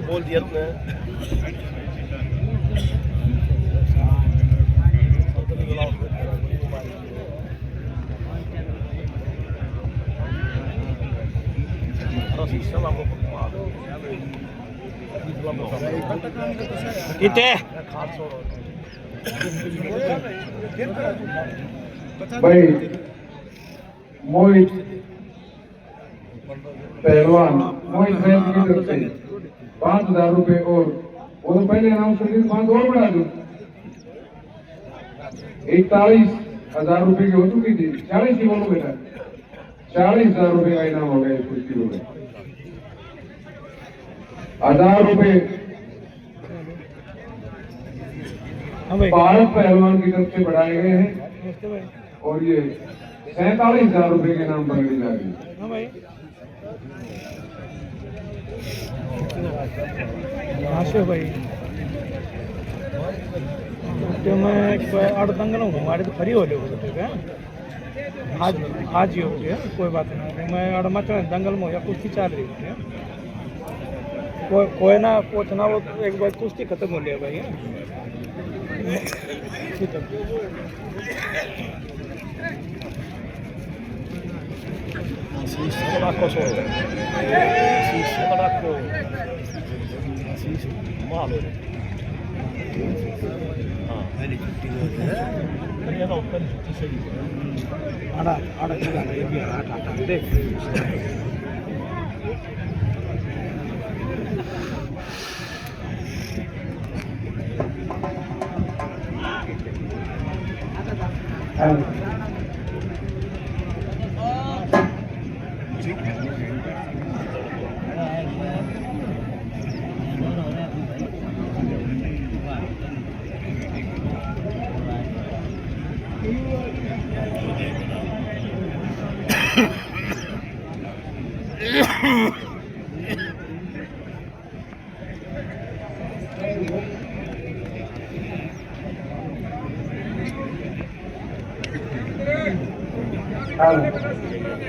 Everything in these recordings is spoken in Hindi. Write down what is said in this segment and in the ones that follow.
बोल दिया तुमने। कितने भाई मोहित पहलवान मोहित भाई की तरफ से 5,000 रुपए और वो तो पहले अनाउंस कर दी, 5 और बढ़ा दो। 41,000 रुपए की हो चुकी थी, 40 ही बोलो बेटा, 40,000 रुपए का इनाम हो गया इस कुश्ती में। 1,000 रुपए भारत पहलवान की तरफ से बढ़ाए गए हैं और ये 47,000 रुपए के नाम पर ली जा रही है। भाई तो मैं 8 दंगल हूँ हमारे तो खरी हो लो आज ही हो गया, कोई बात नहीं। मैं 8 मचा दंगल में या कुश्ती चल रही होती है, कोई ना पूछना, वो एक बार कुश्ती खत्म हो लिया भाई। ठीक है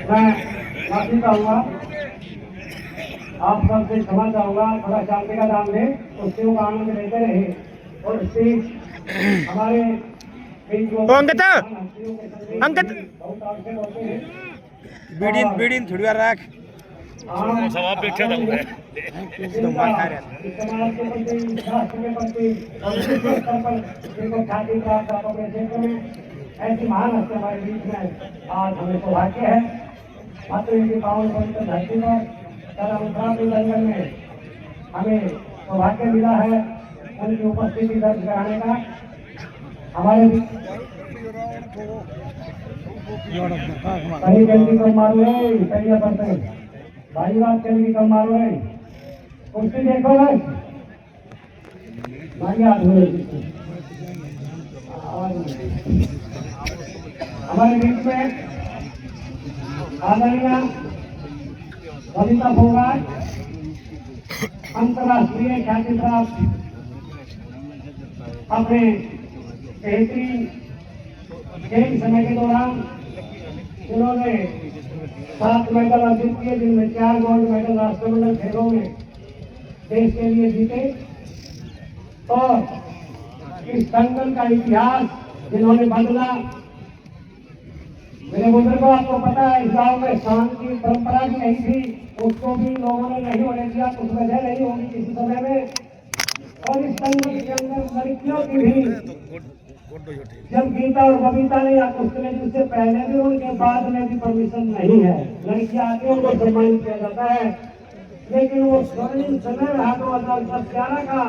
मैं माफी चाहूंगा, आप सबसे क्षमा चाहूंगा, थोड़ा शांति का दाम दें, उससे वो आनंद लेते रहे और स्टेज हमारे अंकित अंकित बीड़ीन थोड़ी बार रख ऐसी महान हस्ती हमारे बीच में आज हमें सौभाग्य है। मात्र इनकी पावन पवित्र धरती पर उत्तराखंड जंगल में हमें सौभाग्य मिला है उनकी उपस्थिति दर्ज कराने का। हमारे कहीं जल्दी कम मारो है, कहीं पड़ते भाई बात जल्दी कम मारो है, कुर्सी देखो बस भाई हमारे बीच में आदरणीय कविता फोगाट, अंतर्राष्ट्रीय ख्याति प्राप्त अपने बेहतरीन खेल समय के दौरान उन्होंने 7 मेडल अर्जित किए, जिनमें 4 गोल्ड मेडल राष्ट्रमंडल खेलों में देश के लिए जीते। और इस दंगल का इतिहास जिन्होंने बदला, मेरे बुजुर्गों आपको पता है इस गांव में शांति की परंपरा भी नहीं थी, उसको भी लोगों ने नहीं होने दिया, कुछ वजह नहीं होगी किसी समय में। और इस दंगल के अंदर लड़कियों की भी जब गीता और बबीता ने या कुश्ती ने जिससे पहले भी उनके बाद में भी परमिशन नहीं है, लड़कियां आती है उनको सम्मानित किया जाता है। लेकिन वो स्वर्णिम समय रहा 2011 का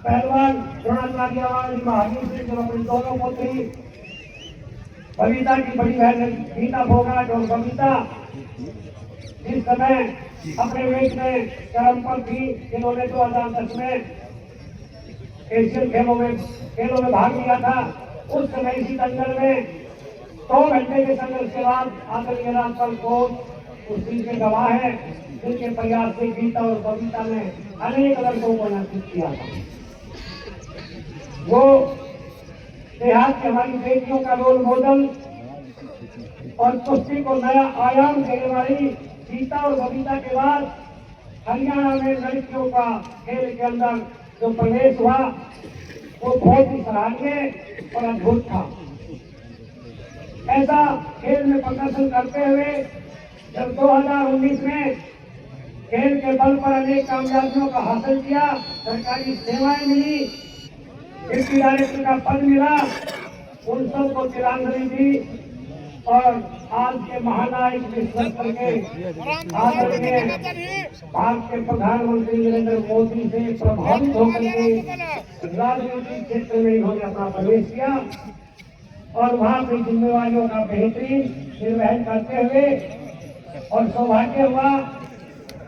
पहलवान द्रोणाचार्य महावीर सिंह जब अपनी दोनों पुत्री बबीता की बड़ी बहन गीता फोगाट और बबीता इस समय अपने वेट में चरम पर थी, जिन्होंने 2010 में एशियन खेलों में भाग लिया था। उस समय इसी दंगल में 2 घंटे के संघर्ष के बाद आदरणीय रामपाल कोच उस चीज के गवाह है, जिनके प्रयास से गीता और बबीता ने अनेक लड़कों को नामित किया था। वो देहात की हमारी बेटियों का रोल मॉडल और कुश्ती को नया आयाम देने वाली सीता और बबीता के बाद हरियाणा में लड़कियों का खेल के अंदर जो प्रवेश हुआ वो बहुत ही सराहनीय और अद्भुत था। ऐसा खेल में प्रदर्शन करते हुए जब 2019 में खेल के बल पर अनेक कामयाबियों का हासिल किया, सरकारी सेवाएं मिली, डिप्टी डायरेक्टर का पद मिला, उन सबको तिलांजलि दी और आज के महानायक विश्व के आदरणीय भारत के प्रधानमंत्री नरेंद्र मोदी से प्रभावित होकर के राजनीतिक क्षेत्र में इन्होंने अपना प्रवेश किया और वहां की जिम्मेवारियों का बेहतरीन निर्वहन करते हुए और सौभाग्य हुआ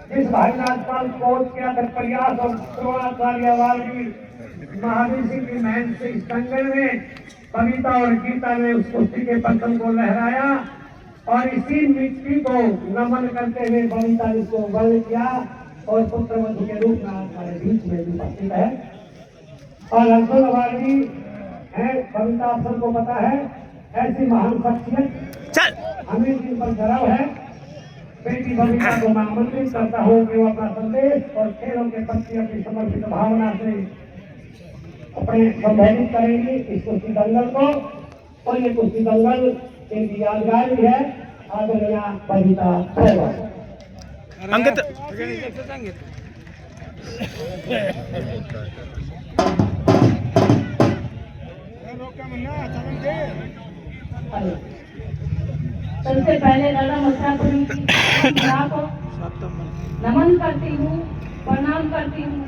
जिस भाई राजपाल कोर्ट के अगर प्रयास और द्रोणाचार्य वाली महावीर सिंह की मेहनत से इस दंगल में कविता और गीता ने उस कुश्ती के पतन को लहराया और इसी मिट्टी को नमन करते हुए बबीता ने इसको वर्ण किया और पुत्र वधु के रूप में हमारे बीच में उपस्थित है और अर्जुन अवार्ड भी है। बबीता आप सबको पता है, ऐसी महान शख्सियत हमें जिन पर गर्व है। बेटी बबीता को मैं आमंत्रित करता हूँ कि वो अपना संदेश और खेलों के प्रति अपनी समर्पित भावना से अपने संबोधित करेंगे इस कुश्ती दंगल को और ये कुश्ती दंगल एक यादगार भी है। आदरणीय बबीता अंकित सबसे पहले दादा मथुरापुरी को नमन करती हूँ, प्रणाम करती हूँ।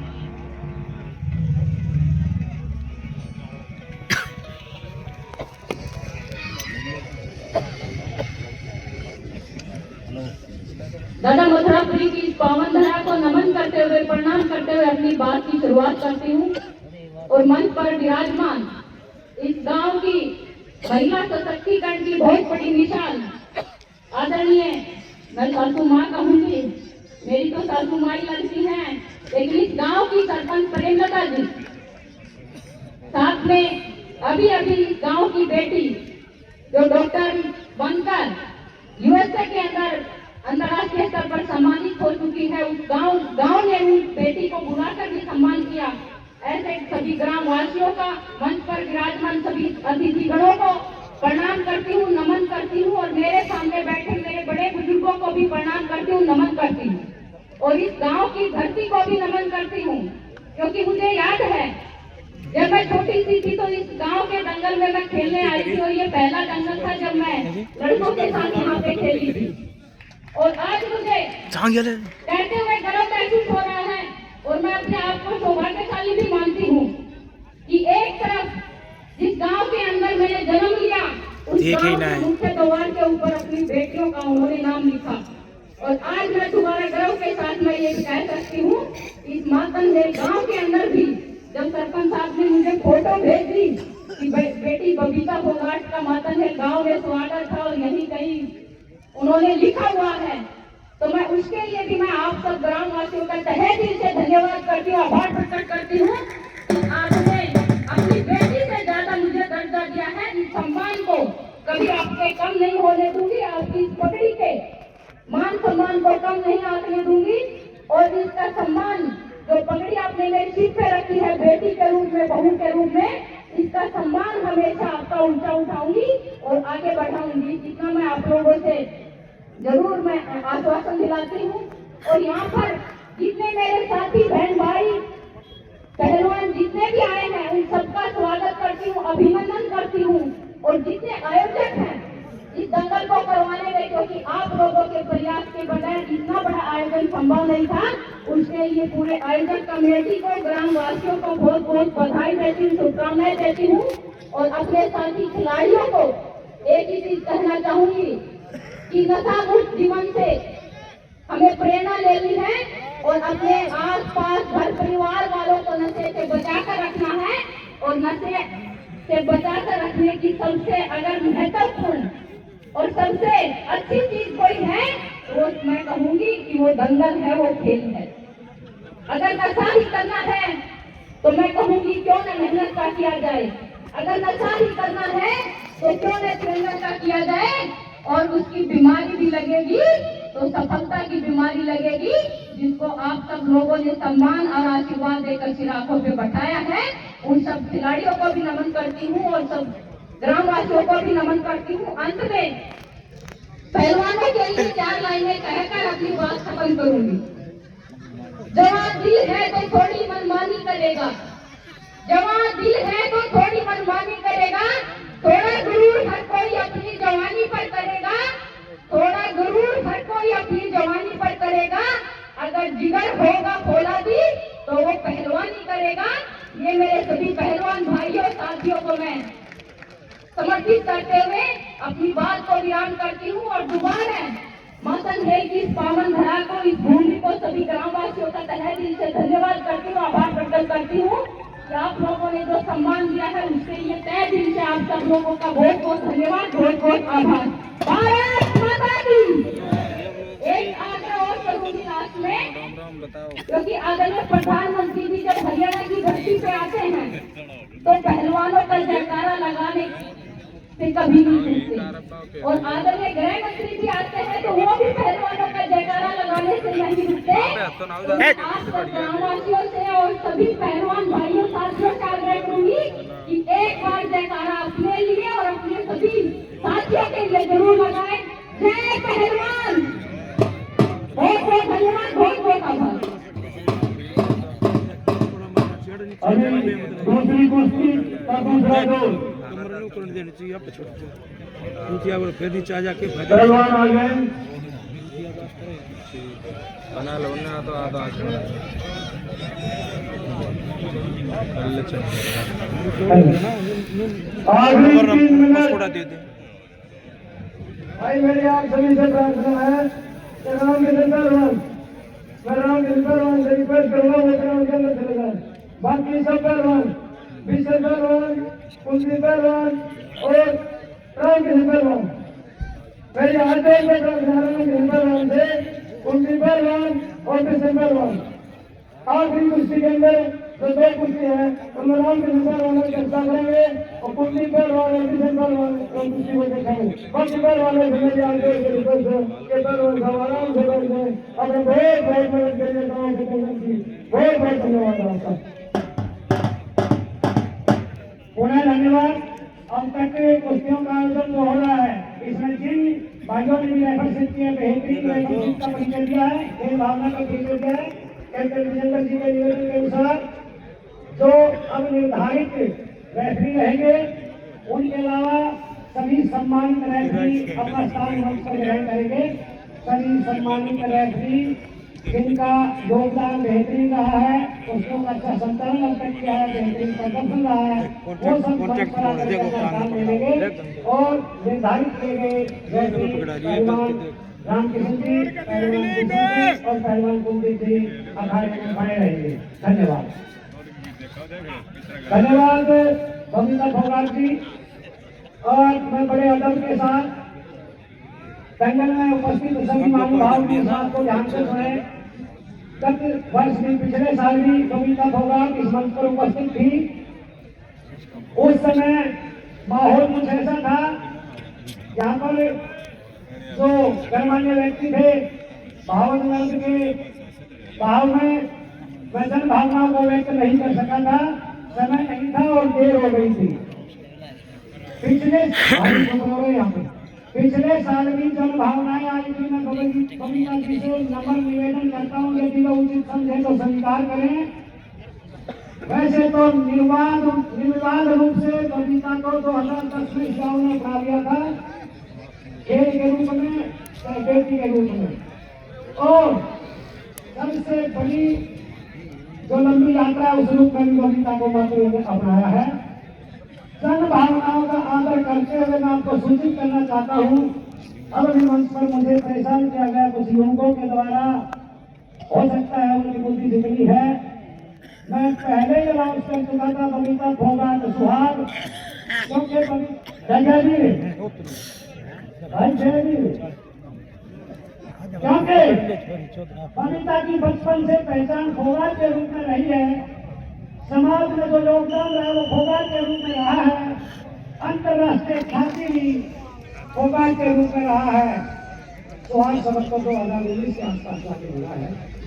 दादा मथुरापुरी की इस पावन धरा को नमन करते हुए, प्रणाम करते हुए अपनी बात की शुरुआत करती हूँ और मंच पर विराजमान इस गांव की महिला सशक्तिकरण की बहुत बड़ी मिसाल आदरणीय, मैं सासू माँ कहूंगी, मेरी तो सासू माँ ही लगती हैं, लेकिन इस गांव की सरपंच प्रेमलता जी, साथ में अभी अभी इस गांव की बेटी जो डॉक्टर बनकर यूएसए के अंदर अंतर्राष्ट्रीय स्तर पर सम्मानित हो चुकी है, उस गांव ने उस बेटी को बुलाकर भी सम्मान किया। ऐसे सभी ग्राम वासियों का, मंच पर विराजमान सभी अतिथिगणों को प्रणाम करती हूँ, नमन करती हूँ और मेरे सामने बैठे मेरे बड़े बुजुर्गों को भी प्रणाम करती हूँ, नमन करती हूँ और इस गांव की धरती को भी नमन करती हूँ, क्योंकि मुझे याद है जब मैं छोटी सी थी तो इस गांव के दंगल में मैं खेलने आई थी और ये पहला दंगल था जब मैं लड़कों के साथ यहाँ पे खेली थी और आज मुझे कहते हुए गर्व महसूस हो रहा है और मैं अपने आप को सौभाग्यशाली भी मानती हूँ कि एक तरफ जिस गांव के अंदर मैंने जन्म लिया उस गांव के मुख्य द्वार के ऊपर अपनी बेटियों का उन्होंने नाम लिखा और आज मैं तुम्हारे गर्व के साथ मैं ये कह सकती हूँ इस मातनहेल गांव के अंदर भी जब सरपंच साहब ने मुझे फोटो भेज दी कि बेटी बबीता फोगाट का मातनहेल गांव में स्वागत था और यहीं कहीं उन्होंने लिखा हुआ है, तो मैं उसके लिए भी मैं आप सब ग्रामवासियों का तहे दिल से धन्यवाद करती हूँ, आभार प्रकट करती हूँ। आपने अपनी बेटी से ज्यादा मुझे दर्जा दिया है, इस सम्मान को कभी आपके कम नहीं होने दूंगी, आपकी इस पगड़ी के मान सम्मान को कम नहीं आने दूंगी और इसका सम्मान जो पगड़ी आपने मेरी सिर पे रखी है बेटी के रूप में, बहू के रूप में, इसका सम्मान हमेशा आपका ऊंचा उठाऊंगी और आगे बढ़ाऊंगी। जितना मैं आप लोगों से जरूर मैं आश्वासन दिलाती हूँ और यहाँ पर जितने मेरे साथी बहन भाई पहलवान जितने भी आए हैं उन सबका स्वागत करती हूँ, अभिनंदन करती हूँ और जितने आयोजक हैं इस दंगल को करवाने में, क्योंकि आप लोगों के प्रयास के बगैर इतना बड़ा आयोजन संभव नहीं था, उसके लिए पूरे आयोजक कमेटी को, ग्रामवासियों को बहुत बहुत बधाई देती हूँ, शुभकामनाएं देती हूँ और अपने साथी खिलाड़ियों को एक ही चीज कहना चाहूंगी कि नशा मुक्त जीवन से हमें प्रेरणा लेनी है और अपने आस पास घर परिवार वालों को नशे से बचा कर रखना है और नशे से बचा कर रखने की सबसे अगर महत्वपूर्ण और सबसे अच्छी चीज कोई है वो मैं कहूंगी कि वो दंगल है, वो खेल है। अगर नशा ही करना है तो मैं कहूंगी क्यों न मेहनत का किया जाए। अगर नशा ही करना है तो क्यों न मेहनत का किया जाए, और उसकी बीमारी भी लगेगी तो सफलता की बीमारी लगेगी, जिसको आप सब लोगों ने सम्मान और आशीर्वाद देकर चिरागों पे बैठाया है। उन सब खिलाड़ियों को भी नमन करती हूँ और सब ग्रामवासियों को भी नमन करती हूँ। अंत में पहलवानों के लिए 4 लाइनें कहकर अपनी बात खत्म करूंगी। जवां दिल है तो थोड़ी मनमानी करेगा, जवां दिल है तो थोड़ी मनमानी करेगा, थोड़ा गुरूर हर कोई अपनी जवानी पर करेगा, थोड़ा गुरूर हर कोई अपनी जवानी पर करेगा। अगर जिगर होगा फौलादी तो वो पहलवानी करेगा। ये मेरे सभी पहलवान भाइयों साथियों को मैं समर्पित करते हुए अपनी बात को विराम करती हूँ और दोबारा मातन है कि इस पावन धरा को, इस भूमि को, सभी ग्रामवासियों का तहे दिल से धन्यवाद करती हूँ, आभार प्रकट करती हूँ कि आप लोगों ने जो सम्मान दिया है उसके लिए तहे दिल से आप सब लोगों का बहुत बहुत धन्यवाद, बहुत बहुत आभार। भारत माता की। एक आग्रह और करूंगी लास्ट में, क्योंकि आदरणीय प्रधानमंत्री जी जब हरियाणा की धरती पे आते हैं तो पहलवानों का जयकारा लगाने से कभी नहीं रुकते, और आदरणीय गृह मंत्री जी आते हैं तो वो भी पहलवानों का जयकारा लगाने से नहीं रुकते। तो आप सब ग्रामवासियों से और सभी पहलवान भाइयों साथियों से आग्रह करूंगी कि एक बार जयकारा अपने लिए और अपने सभी साथियों के लिए जरूर लगाएं। जय पहलवान। बहुत बहुत धन्यवाद, बहुत बहुत आभार। अभी दूसरी कुश्ती का दूसरा दौर देनी चाहिए आप छोड़ फिर नीचे आ जाके पहलवान आ गए। बना लो ना तो आधा आखिरी 3 मिनट। थोड़ा दे दे भाई मेरी आप सभी से प्रार्थना है कि राम के पहलवान, मैं राम के पहलवान से रिक्वेस्ट करूंगा वो ग्राउंड के अंदर चले जाए। बाकी सब पहलवान, विश्व पहलवान, कुंती पहलवान और राम के पहलवान, मेरी आदेश में राम के पहलवान से कुंती पहलवान और विश्व पहलवान आखिरी कुश्ती के अंदर जो 2 कुश्ती है उनमें राम के पहलवान की चर्चा करेंगे और कुंती पहलवान और विश्व पहलवान कुश्ती को देखेंगे। बाकी पहलवानों से मेरी आदेश के रिक्वेस्ट है कि पहलवान सब आराम से बैठ जाए। अपने बहुत बहुत मदद के लिए गाँव के पहलवान की बहुत बहुत धन्यवाद आपका। पुनः धन्यवाद। अब तक कुश्तियों का आयोजन जो हो रहा है इसमें जिन भाइयों ने भी रेफरशिप किया, बेहतरीन रेफरशिप का परिचय दिया है, खेल भावना का परिचय दिया है, कैप्टन विजेंद्र जी के निवेदन के अनुसार जो अब निर्धारित रेफरी रहेंगे उनके अलावा सभी सम्मानित रेफरी अपना स्थान मंच पर ग्रहण करेंगे। सभी सम्मानित रेफरी जिनका योगदान बेहतरीन रहा है, उसको अच्छा संचालन अब तक किया है, बेहतरीन प्रदर्शन रहा है, वो सब मंच पर आकर अपना स्थान ले लेंगे और निर्धारित किए गए रेफरी पहलवान रामकिशन जी, पहलवान कुलदीप जी और पहलवान कुलदीप जी अखाड़े में बने रहेंगे। धन्यवाद। धन्यवाद बबीता फोगाट जी। और मैं बड़े अदब के साथ दंगल में उपस्थित सभी महानुभाव की बात को ध्यान से सुने। गत वर्ष भी, पिछले साल भी बबीता फोगाट इस मंच पर उपस्थित थी। उस समय माहौल कुछ ऐसा था यहाँ पर जो गणमान्य व्यक्ति थे भावानंद के भाव में मैं जन भावनाओं को व्यक्त नहीं कर सका था, समय नहीं था और देर हो गई थी। पिछले साल भी जन भावनाएं आई थी। मैं बबीता जी से नम्र निवेदन करता हूँ यदि वो उचित समझे तो स्वीकार करें। वैसे तो निर्विवाद रूप से बबीता को 2010 में चुनाव ने उठा लिया था, खेल के रूप में, बेटी के रूप में, और सबसे बड़ी जो लंबी यात्रा उस रूप में भी बबीता को मात्र अपनाया है। जन भावनाओं का आदर करते हुए मैं आपको सूचित करना चाहता हूँ, अब भी मंच पर मुझे परेशान किया गया कुछ युवकों के द्वारा, हो सकता है उनकी बुद्धि दिखनी है। मैं पहले ही अनाउंस कर चुका था बबीता फोगाट सुहाग, क्योंकि क्योंकि बबीता की बचपन से पहचान फोगाट के रूप में रही है। समाज में जो योगदान रहा है वो फोगाट के रूप में रहा है। अंतर्राष्ट्रीय ख्याति भी फोगाट के रूप में रहा है। तो आज सबको 2019 के आसपास जाके मिला है।